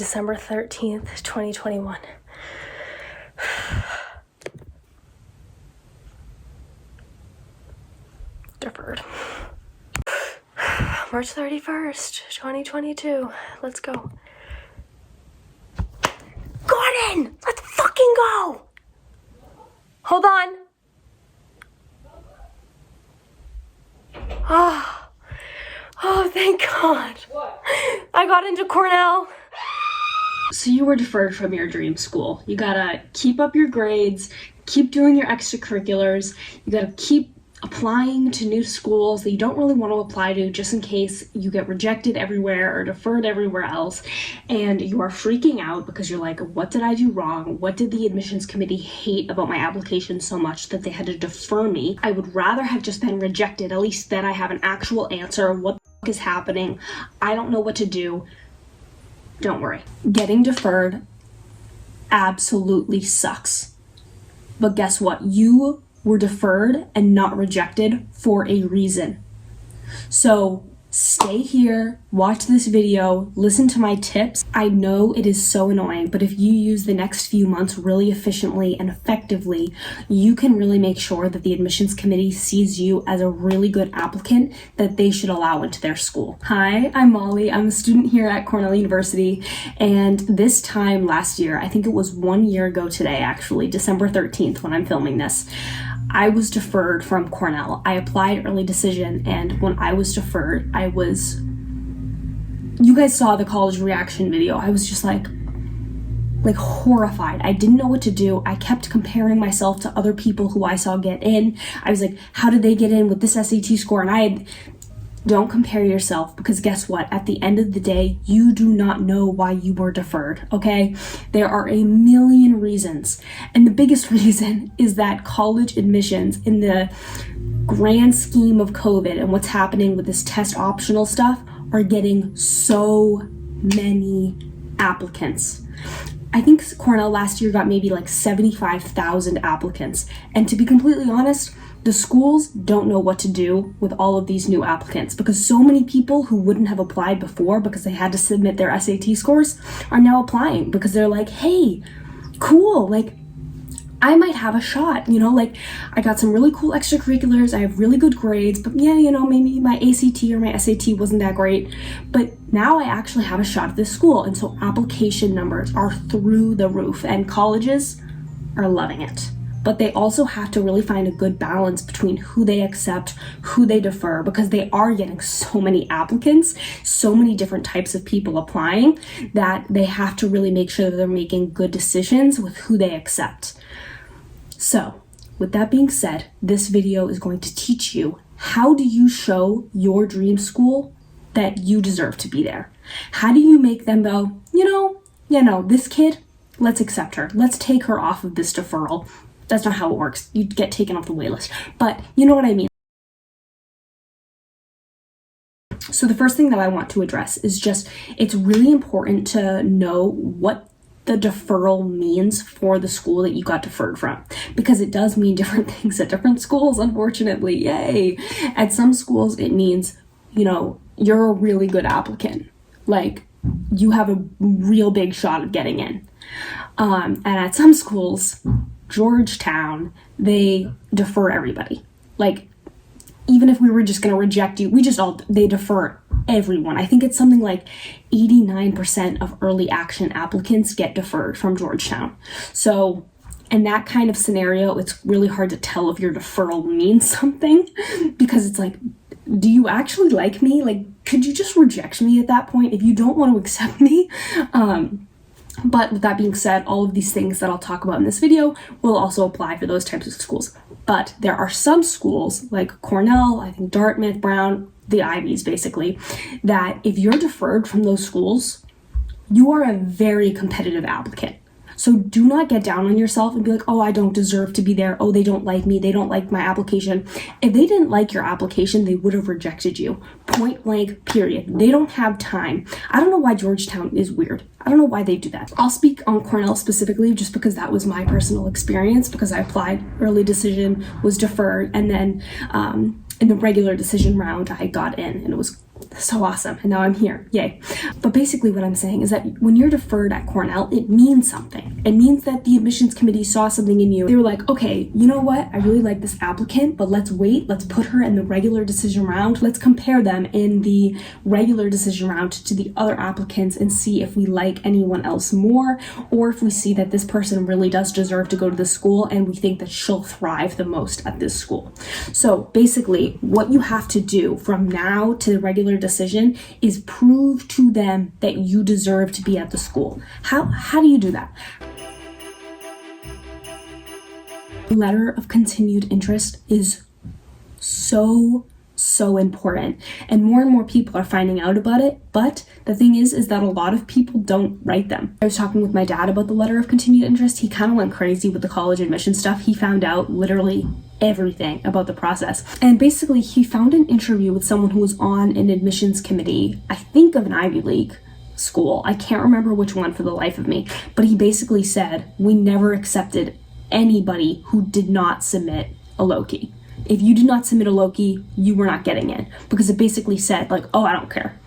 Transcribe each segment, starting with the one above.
December 13th, 2021. Deferred. March 31st, 2022. Let's go. Gordon! Let's fucking go! Hold on. Oh, thank God. What? I got into Cornell. So you were deferred from your dream school. You gotta keep up your grades, keep doing your extracurriculars, you gotta keep applying to new schools that you don't really want to apply to just in case you get rejected everywhere or deferred everywhere else, and you are freaking out because you're like, what did I do wrong? What did the admissions committee hate about my application so much that they had to defer me? I would rather have just been rejected. At least then I have an actual answer. What the fuck is happening? I don't know what to do. Don't worry. Getting deferred absolutely sucks. But guess what? You were deferred and not rejected for a reason. So stay here, watch this video, listen to my tips. I know it is so annoying, but if you use the next few months really efficiently and effectively, you can really make sure that the admissions committee sees you as a really good applicant that they should allow into their school. Hi, I'm Molly. I'm a student here at Cornell University, and this time last year, I think it was 1 year ago today actually, December 13th when I'm filming this, I was deferred from Cornell. I applied early decision, and when I was deferred, you guys saw the college reaction video. I was just like horrified. I didn't know what to do. I kept comparing myself to other people who I saw get in. I was like, how did they get in with this SAT score? And don't compare yourself, because guess what? At the end of the day, you do not know why you were deferred, okay? There are a million reasons. And the biggest reason is that college admissions in the grand scheme of COVID and what's happening with this test optional stuff are getting so many applicants. I think Cornell last year got maybe like 75,000 applicants. And to be completely honest, the schools don't know what to do with all of these new applicants, because so many people who wouldn't have applied before because they had to submit their SAT scores are now applying because they're like, hey, cool, like I might have a shot, you know, like I got some really cool extracurriculars, I have really good grades, but yeah, you know, maybe my ACT or my SAT wasn't that great, but now I actually have a shot at this school. And so application numbers are through the roof and colleges are loving it. But they also have to really find a good balance between who they accept, who they defer, because they are getting so many applicants, so many different types of people applying, that they have to really make sure that they're making good decisions with who they accept. So, with that being said, this video is going to teach you how do you show your dream school that you deserve to be there? How do you make them go, you know, this kid, let's accept her. Let's take her off of this deferral. That's not how it works. You get taken off the wait list. But you know what I mean. So the first thing that I want to address is just, it's really important to know what the deferral means for the school that you got deferred from, because it does mean different things at different schools, unfortunately. Yay. At some schools, it means, you know, you're a really good applicant. Like, you have a real big shot of getting in. And at some schools, Georgetown, they defer everybody. Like, even if we were just going to reject you, they defer everyone. I think it's something like 89% of early action applicants get deferred from Georgetown. So in that kind of scenario, it's really hard to tell if your deferral means something, because it's like, do you actually like me? Like, could you just reject me at that point if you don't want to accept me? But with that being said, all of these things that I'll talk about in this video will also apply for those types of schools. But there are some schools like Cornell, I think Dartmouth, Brown, the Ivies basically, that if you're deferred from those schools, you are a very competitive applicant. So do not get down on yourself and be like, oh, I don't deserve to be there. Oh, they don't like me. They don't like my application. If they didn't like your application, they would have rejected you. Point blank, period. They don't have time. I don't know why Georgetown is weird. I don't know why they do that. I'll speak on Cornell specifically just because that was my personal experience, because I applied, early decision, was deferred, and then in the regular decision round, I got in, and it was So awesome. And now I'm here. Yay. But basically what I'm saying is that when you're deferred at Cornell, it means something. It means that the admissions committee saw something in you. They were like, okay, you know what? I really like this applicant, but let's wait. Let's put her in the regular decision round. Let's compare them in the regular decision round to the other applicants and see if we like anyone else more, or if we see that this person really does deserve to go to this school and we think that she'll thrive the most at this school. So basically what you have to do from now to the regular decision is prove to them that you deserve to be at the school. How do you do that? Letter of continued interest is so important, and more people are finding out about it. But the thing is that a lot of people don't write them. I was talking with my dad about the letter of continued interest. He kind of went crazy with the college admission stuff. He found out literally everything about the process, and basically he found an interview with someone who was on an admissions committee, I think of an Ivy League school. I can't remember which one for the life of me, but he basically said, we never accepted anybody who did not submit a LOCI. If you did not submit a LOCI, you were not getting in, because it basically said like, oh, I don't care.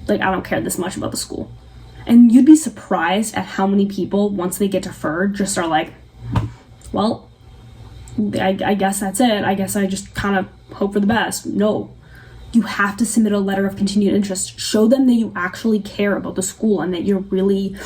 Like, I don't care this much about the school. And you'd be surprised at how many people, once they get deferred, just are like, well, I guess that's it. I guess I just kind of hope for the best. No, you have to submit a letter of continued interest. Show them that you actually care about the school and that you're really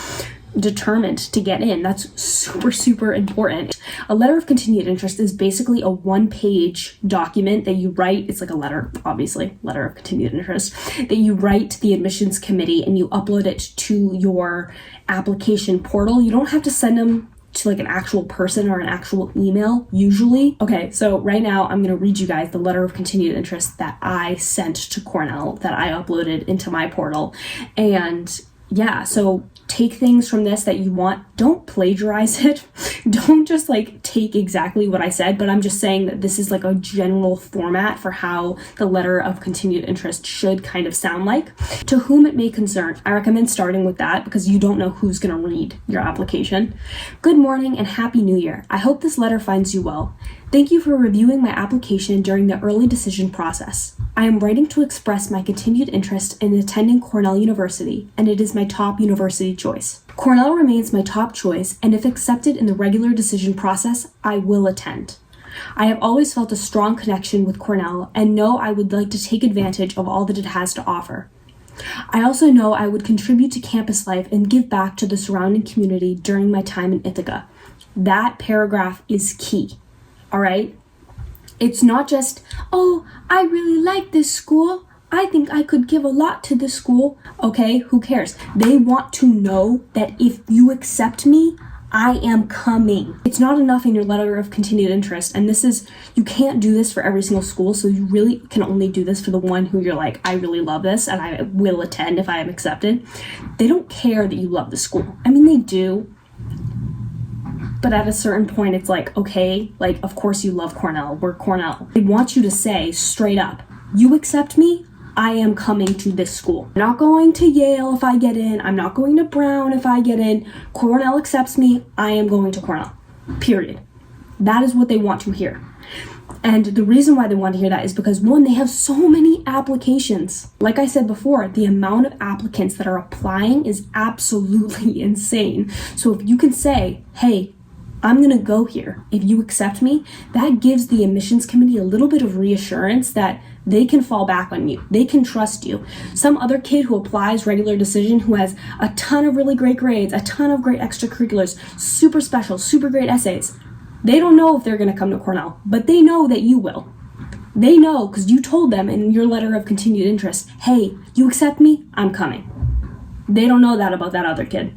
determined to get in. That's super important. A letter of continued interest is basically a one-page document that you write. It's like a letter, obviously, letter of continued interest, that you write to the admissions committee and you upload it to your application portal. You don't have to send them to like an actual person or an actual email usually. Okay, so right now I'm gonna read you guys the letter of continued interest that I sent to Cornell, that I uploaded into my portal. And yeah, so take things from this that you want. Don't plagiarize it. Don't just like take exactly what I said, but I'm just saying that this is like a general format for how the letter of continued interest should kind of sound like. To whom it may concern, I recommend starting with that because you don't know who's going to read your application. Good morning and Happy New Year. I hope this letter finds you well. Thank you for reviewing my application during the early decision process. I am writing to express my continued interest in attending Cornell University, and it is my top university choice. Cornell remains my top choice, and if accepted in the regular decision process, I will attend. I have always felt a strong connection with Cornell and know I would like to take advantage of all that it has to offer. I also know I would contribute to campus life and give back to the surrounding community during my time in Ithaca. That paragraph is key. All right? It's not just, oh, I really like this school. I think I could give a lot to this school. Okay, who cares? They want to know that if you accept me, I am coming. It's not enough in your letter of continued interest. And this is, you can't do this for every single school. So you really can only do this for the one who you're like, I really love this and I will attend if I am accepted. They don't care that you love the school. I mean, they do. But at a certain point, it's like, okay, like, of course you love Cornell. We're Cornell. They want you to say straight up, you accept me, I am coming to this school. I'm not going to Yale if I get in. I'm not going to Brown if I get in. Cornell accepts me, I am going to Cornell. Period. That is what they want to hear. And the reason why they want to hear that is because, one, they have so many applications. Like I said before, the amount of applicants that are applying is absolutely insane. So if you can say, hey, I'm gonna go here, if you accept me, that gives the admissions committee a little bit of reassurance that they can fall back on you. They can trust you. Some other kid who applies regular decision, who has a ton of really great grades, a ton of great extracurriculars, super special, super great essays, they don't know if they're gonna come to Cornell, but they know that you will. They know because you told them in your letter of continued interest, hey, you accept me, I'm coming. They don't know that about that other kid.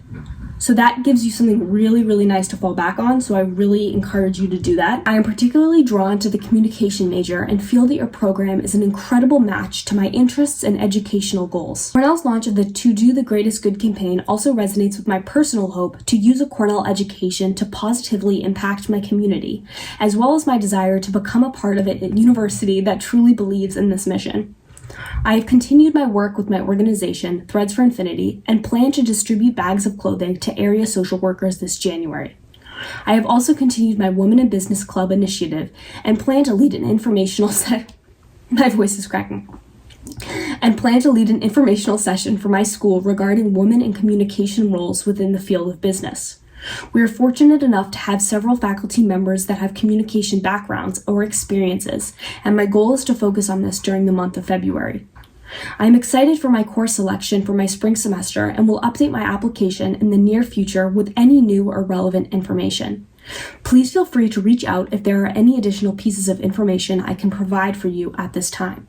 So that gives you something really nice to fall back on. So I really encourage you to do that. I am particularly drawn to the communication major and feel that your program is an incredible match to my interests and educational goals. Cornell's launch of the To Do the Greatest Good campaign also resonates with my personal hope to use a Cornell education to positively impact my community, as well as my desire to become a part of a university that truly believes in this mission. I have continued my work with my organization, Threads for Infinity, and plan to distribute bags of clothing to area social workers this January. I have also continued my Women in Business Club initiative and plan to lead an informational My voice is cracking. and plan to lead an informational session for my school regarding women in communication roles within the field of business. We are fortunate enough to have several faculty members that have communication backgrounds or experiences, and my goal is to focus on this during the month of February. I am excited for my course selection for my spring semester and will update my application in the near future with any new or relevant information. Please feel free to reach out if there are any additional pieces of information I can provide for you at this time.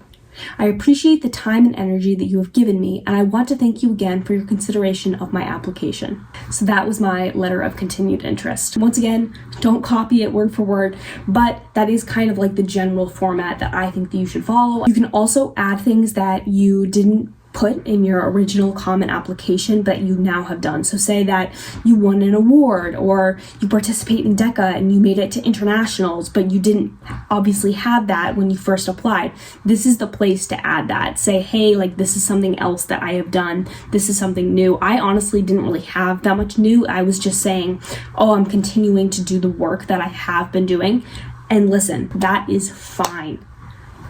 I appreciate the time and energy that you have given me, and I want to thank you again for your consideration of my application. So that was my letter of continued interest. Once again, don't copy it word for word, but that is kind of like the general format that I think that you should follow. You can also add things that you didn't put in your original comment application but you now have done. So say that you won an award, or you participate in DECA and you made it to internationals, but you didn't obviously have that when you first applied. This is the place to add that. Say, hey, like, this is something else that I have done. This is something new. I honestly didn't really have that much new. I was just saying, oh, I'm continuing to do the work that I have been doing. And listen, that is fine.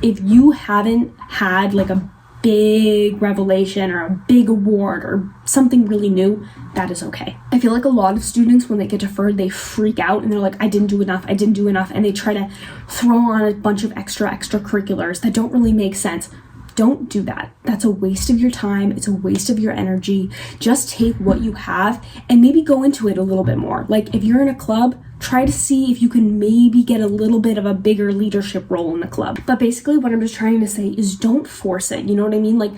If you haven't had like a big revelation or a big award or something really new, that is okay. I feel like a lot of students, when they get deferred, they freak out and they're like, I didn't do enough, and they try to throw on a bunch of extracurriculars that don't really make sense. Don't do that. That's a waste of your time. It's a waste of your energy. Just take what you have and maybe go into it a little bit more. Like, if you're in a club, try to see if you can maybe get a little bit of a bigger leadership role in the club. But basically what I'm just trying to say is don't force it. You know what I mean? Like,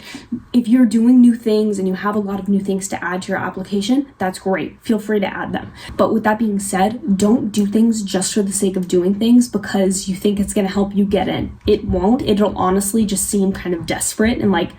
if you're doing new things and you have a lot of new things to add to your application, that's great. Feel free to add them. But with that being said, don't do things just for the sake of doing things because you think it's going to help you get in. It won't. It'll honestly just seem kind of desperate, and like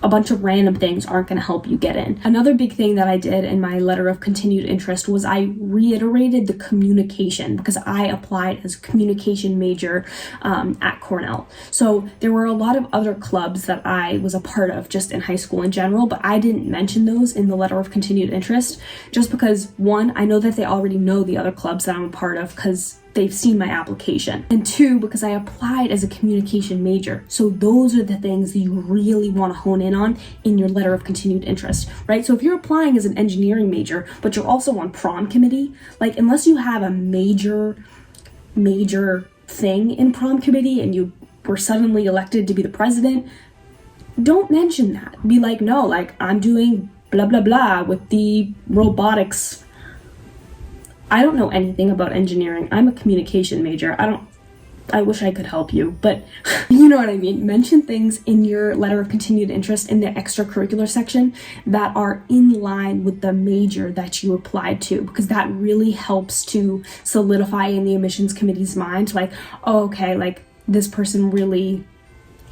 a bunch of random things aren't going to help you get in. Another big thing that I did in my letter of continued interest was I reiterated the communication, because I applied as a communication major at Cornell. So there were a lot of other clubs that I was a part of just in high school in general, but I didn't mention those in the letter of continued interest just because, one, I know that they already know the other clubs that I'm a part of because they've seen my application, and two, because I applied as a communication major. So those are the things that you really want to hone in on in your letter of continued interest, right? So if you're applying as an engineering major, but you're also on prom committee, like, unless you have a major thing in prom committee and you were suddenly elected to be the president, don't mention that. Be like, no, like, I'm doing blah, blah, blah with the robotics. I don't know anything about engineering. I'm a communication major. I wish I could help you, but you know what I mean. Mention things in your letter of continued interest in the extracurricular section that are in line with the major that you applied to, because that really helps to solidify in the admissions committee's mind, like, oh, okay, like, this person really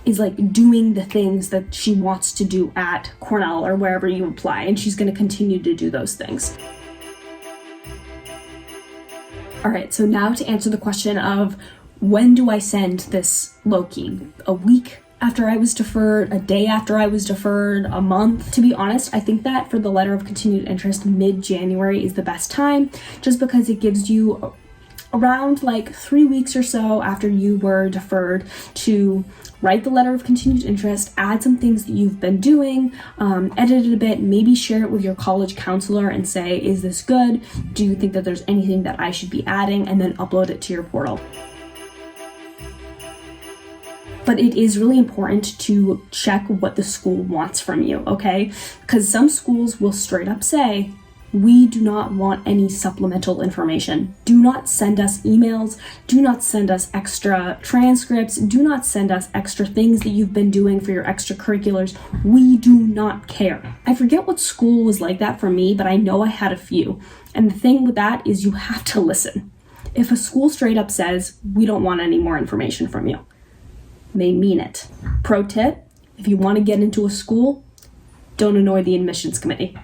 is like doing the things that she wants to do at Cornell or wherever you apply, and she's going to continue to do those things. All right, so now to answer the question of when do I send this LOCI? A week after I was deferred, a day after I was deferred, a month? To be honest, I think that for the letter of continued interest, mid-January is the best time, just because it gives you around like 3 weeks or so after you were deferred to write the letter of continued interest, add some things that you've been doing, edit it a bit, maybe share it with your college counselor and say, is this good? Do you think that there's anything that I should be adding? And then upload it to your portal. But it is really important to check what the school wants from you, okay? Because some schools will straight up say, we do not want any supplemental information. Do not send us emails. Do not send us extra transcripts. Do not send us extra things that you've been doing for your extracurriculars. We do not care. I forget what school was like that for me, but I know I had a few. And the thing with that is you have to listen. If a school straight up says, we don't want any more information from you, they mean it. Pro tip, if you want to get into a school, don't annoy the admissions committee.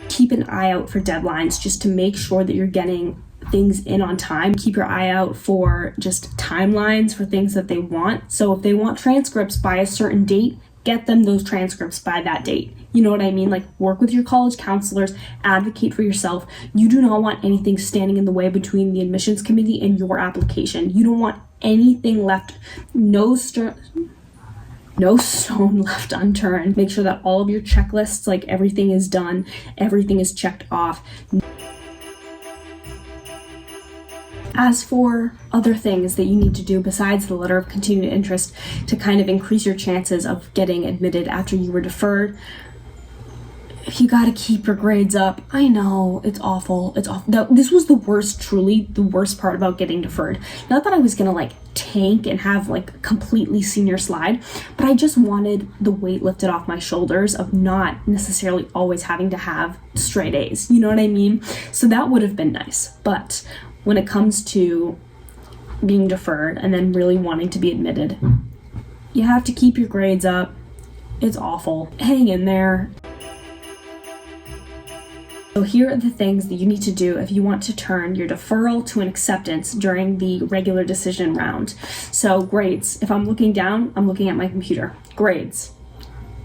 Keep an eye out for deadlines just to make sure that you're getting things in on time. Keep your eye out for just timelines for things that they want. So if they want transcripts by a certain date, get them those transcripts by that date. You know what I mean? Like, work with your college counselors, advocate for yourself. You do not want anything standing in the way between the admissions committee and your application. You don't want anything left, no stone left unturned. Make sure that all of your checklists, like everything is done, everything is checked off. As for other things that you need to do besides the letter of continued interest to kind of increase your chances of getting admitted after you were deferred, you gotta keep your grades up. I know, it's awful. It's awful. This was the worst, truly the worst part about getting deferred. Not that I was gonna like tank and have like completely senior slide, but I just wanted the weight lifted off my shoulders of not necessarily always having to have straight A's. You know what I mean? So that would have been nice. But when it comes to being deferred and then really wanting to be admitted, you have to keep your grades up. It's awful. Hang in there. So here are the things that you need to do if you want to turn your deferral to an acceptance during the regular decision round. So grades, if I'm looking down, I'm looking at my computer. Grades,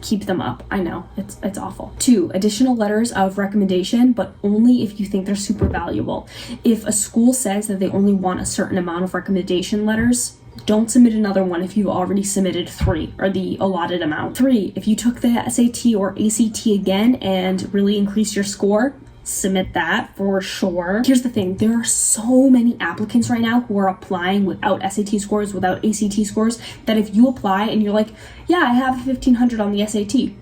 keep them up. I know, it's awful. 2, additional letters of recommendation, but only if you think they're super valuable. If a school says that they only want a certain amount of recommendation letters, don't submit another one if you've already submitted 3 or the allotted amount. 3, if you took the SAT or ACT again and really increased your score, submit that for sure. Here's the thing, there are so many applicants right now who are applying without SAT scores, without ACT scores, that if you apply and you're like, yeah, I have 1500 on the SAT,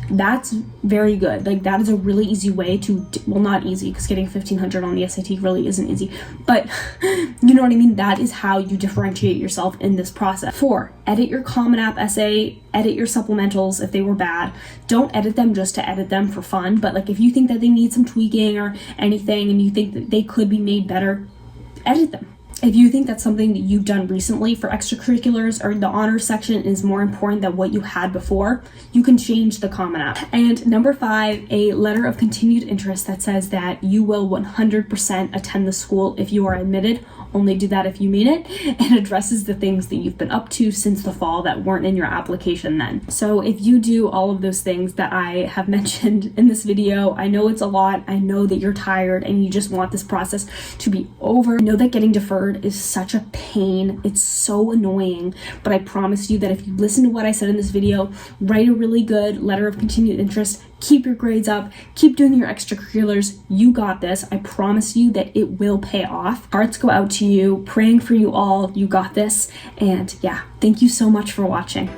that's very good. Like, that is a really easy way to, well, not easy, because getting 1500 on the SAT really isn't easy, but you know what I mean? That is how you differentiate yourself in this process. 4, edit your Common App essay, edit your supplementals if they were bad. Don't edit them just to edit them for fun, but like if you think that they need some tweaking or anything and you think that they could be made better, edit them. If you think that's something that you've done recently for extracurriculars or the honors section is more important than what you had before, you can change the Common App. And number 5, a letter of continued interest that says that you will 100% attend the school if you are admitted. Only do that if you mean it, and addresses the things that you've been up to since the fall that weren't in your application then. So if you do all of those things that I have mentioned in this video, I know it's a lot, I know that you're tired and you just want this process to be over. I know that getting deferred is such a pain, it's so annoying, but I promise you that if you listen to what I said in this video, write a really good letter of continued interest, keep your grades up, keep doing your extracurriculars, you got this. I promise you that it will pay off. Hearts go out to you, praying for you all, you got this, and yeah, thank you so much for watching.